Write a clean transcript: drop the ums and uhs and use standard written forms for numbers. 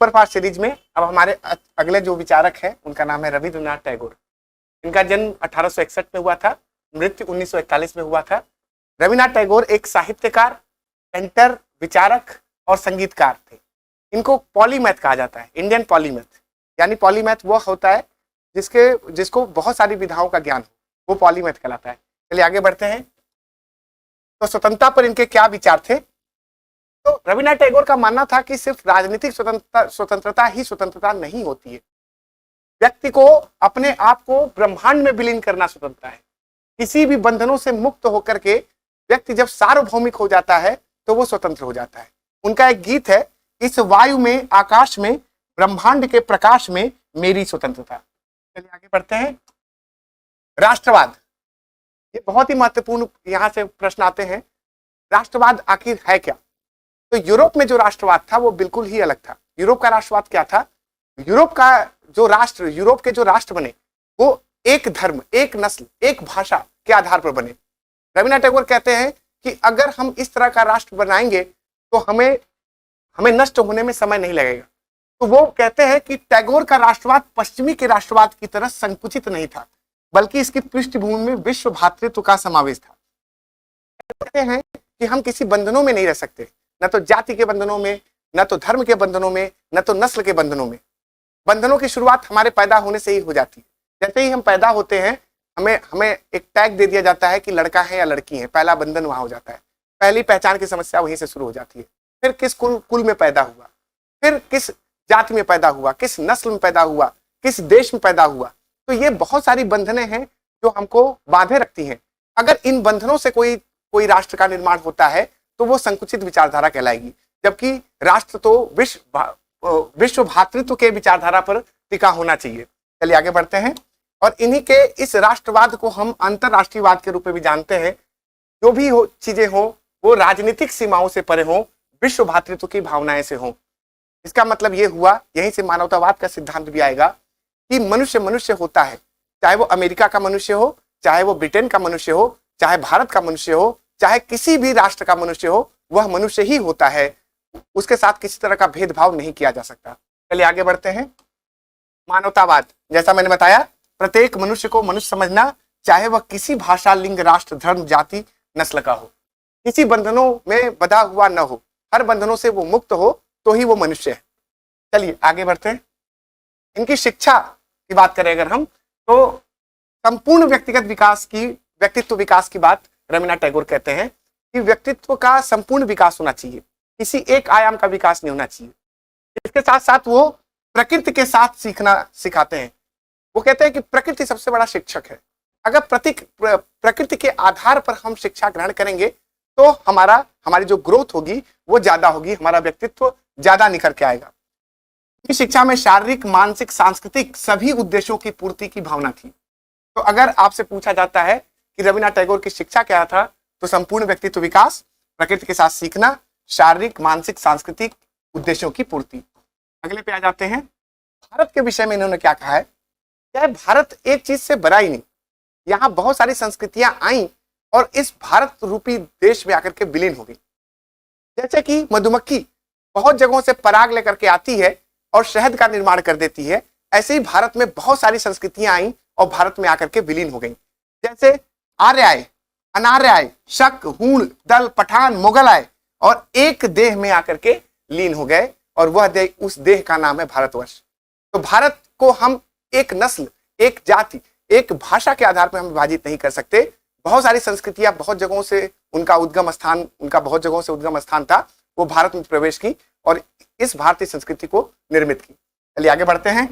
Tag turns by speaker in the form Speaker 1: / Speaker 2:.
Speaker 1: Superfast series में अब हमारे अगले जो विचारक हैं उनका नाम है रविंद्रनाथ टैगोर। इनका जन्म 1861 में हुआ था, मृत्यु 1941 में हुआ था। रविंद्रनाथ टैगोर एक साहित्यकार, पेंटर, विचारक और संगीतकार थे। इनको पॉलीमैथ कहा जाता है, इंडियन पॉलीमैथ। यानी पॉलीमैथ वो होता है जिसको बहुत सारी विधाओं का ज्ञान हो, वो पॉलीमैथ कहलाता है। चलिए आगे बढ़ते हैं। तो स्वतंत्रता पर इनके क्या विचार थे? तो रविंद्रनाथ टैगोर का मानना था कि सिर्फ राजनीतिक स्वतंत्रता ही स्वतंत्रता नहीं होती है। व्यक्ति को अपने आप को ब्रह्मांड में विलीन करना स्वतंत्रता है। किसी भी बंधनों से मुक्त होकर के व्यक्ति जब सार्वभौमिक हो जाता है तो वो स्वतंत्र हो जाता है। उनका एक गीत है, इस वायु में, आकाश में, ब्रह्मांड के प्रकाश में मेरी स्वतंत्रता। चलिए आगे बढ़ते हैं। राष्ट्रवाद, ये बहुत ही महत्वपूर्ण यहां से प्रश्न आते हैं। राष्ट्रवाद आखिर है क्या? तो यूरोप में जो राष्ट्रवाद था वो बिल्कुल ही अलग था। यूरोप का राष्ट्रवाद क्या था? यूरोप के जो राष्ट्र बने वो एक धर्म, एक नस्ल, एक भाषा के आधार पर बने। रविंद्रनाथ टैगोर कहते हैं कि अगर हम इस तरह का राष्ट्र बनाएंगे तो हमें नष्ट होने में समय नहीं लगेगा। तो वो कहते हैं कि टैगोर का राष्ट्रवाद पश्चिमी के राष्ट्रवाद की तरह संकुचित नहीं था, बल्कि इसकी पृष्ठभूमि में विश्व भ्रातृत्व का समावेश था। कहते हैं कि हम किसी बंधनों में नहीं रह सकते, न तो जाति के बंधनों में, न तो धर्म के बंधनों में, न तो नस्ल के बंधनों में। बंधनों की शुरुआत हमारे पैदा होने से ही हो जाती है। जैसे ही हम पैदा होते हैं हमें एक टैग दे दिया जाता है कि लड़का है या लड़की है, पहला बंधन वहां हो जाता है। पहली पहचान की समस्या वहीं से शुरू हो जाती है। फिर किस कुल में पैदा हुआ, फिर किस जाति में पैदा हुआ, किस नस्ल में पैदा हुआ, किस देश में पैदा हुआ। तो ये बहुत सारी बंधनें हैं जो हमको बांधे रखती हैं। अगर इन बंधनों से कोई राष्ट्र का निर्माण होता है तो वो संकुचित विचारधारा कहलाएगी, जबकि राष्ट्र तो विश्व भ्रातृत्व के विचारधारा पर टिका होना चाहिए। चलिए आगे बढ़ते हैं। और इन्हीं के इस राष्ट्रवाद को हम अंतरराष्ट्रीयवाद के रूप में भी जानते हैं। जो भी चीजें हो वो राजनीतिक सीमाओं से परे हो, विश्व भ्रातृत्व की भावनाएं से हो। इसका मतलब ये हुआ, यहीं से मानवतावाद का सिद्धांत भी आएगा कि मनुष्य होता है, चाहे वो अमेरिका का मनुष्य हो, चाहे वो ब्रिटेन का मनुष्य हो, चाहे भारत का मनुष्य हो, चाहे किसी भी राष्ट्र का मनुष्य हो, वह मनुष्य ही होता है। उसके साथ किसी तरह का भेदभाव नहीं किया जा सकता। चलिए आगे बढ़ते हैं। मानवतावाद, जैसा मैंने बताया, प्रत्येक मनुष्य को मनुष्य समझना, चाहे वह किसी भाषा, लिंग, राष्ट्र, धर्म, जाति, नस्ल का हो, किसी बंधनों में बंधा हुआ न हो, हर बंधनों से वो मुक्त हो तो ही वो मनुष्य है। चलिए आगे बढ़ते हैं। इनकी शिक्षा की बात करें अगर हम, तो संपूर्ण व्यक्तित्व विकास की बात रविंद्रनाथ टैगोर कहते हैं कि व्यक्तित्व का संपूर्ण विकास होना चाहिए, किसी एक आयाम का विकास नहीं होना चाहिए। इसके साथ साथ वो प्रकृति के साथ सीखना सिखाते हैं। वो कहते हैं कि प्रकृति सबसे बड़ा शिक्षक है। अगर प्रकृति के आधार पर हम शिक्षा ग्रहण करेंगे तो हमारी जो ग्रोथ होगी वो ज्यादा होगी, हमारा व्यक्तित्व ज्यादा निखर के आएगा। इस शिक्षा में शारीरिक, मानसिक, सांस्कृतिक सभी उद्देश्यों की पूर्ति की भावना थी। तो अगर आपसे पूछा जाता है कि रविंद्रनाथ टैगोर की शिक्षा क्या था, तो संपूर्ण व्यक्तित्व विकास, प्रकृति के साथ सीखना, शारीरिक, मानसिक, सांस्कृतिक उद्देश्यों की पूर्ति। अगले पे आ जाते हैं। भारत के विषय में इन्होंने क्या कहा है? क्या भारत एक चीज से बड़ा ही नहीं, यहाँ बहुत सारी संस्कृतियां आई और इस भारत रूपी देश में आकर के विलीन हो गई। जैसे कि मधुमक्खी बहुत जगहों से पराग लेकर के आती है और शहद का निर्माण कर देती है, ऐसे ही भारत में बहुत सारी संस्कृतियां आई और भारत में आकर के विलीन हो गई। जैसे आर्य आए, अनार्य आए, शक, हूण, दल, पठान, मुगल आए और एक देह में आकर के लीन हो गए, और वह देह, उस देह का नाम है भारतवर्ष। तो भारत को हम एक नस्ल, एक जाति, एक भाषा के आधार पर हम विभाजित नहीं कर सकते। बहुत सारी संस्कृतियां बहुत जगहों से उनका बहुत जगहों से उद्गम स्थान था, वो भारत में प्रवेश की और इस भारतीय संस्कृति को निर्मित की। चलिए आगे बढ़ते हैं।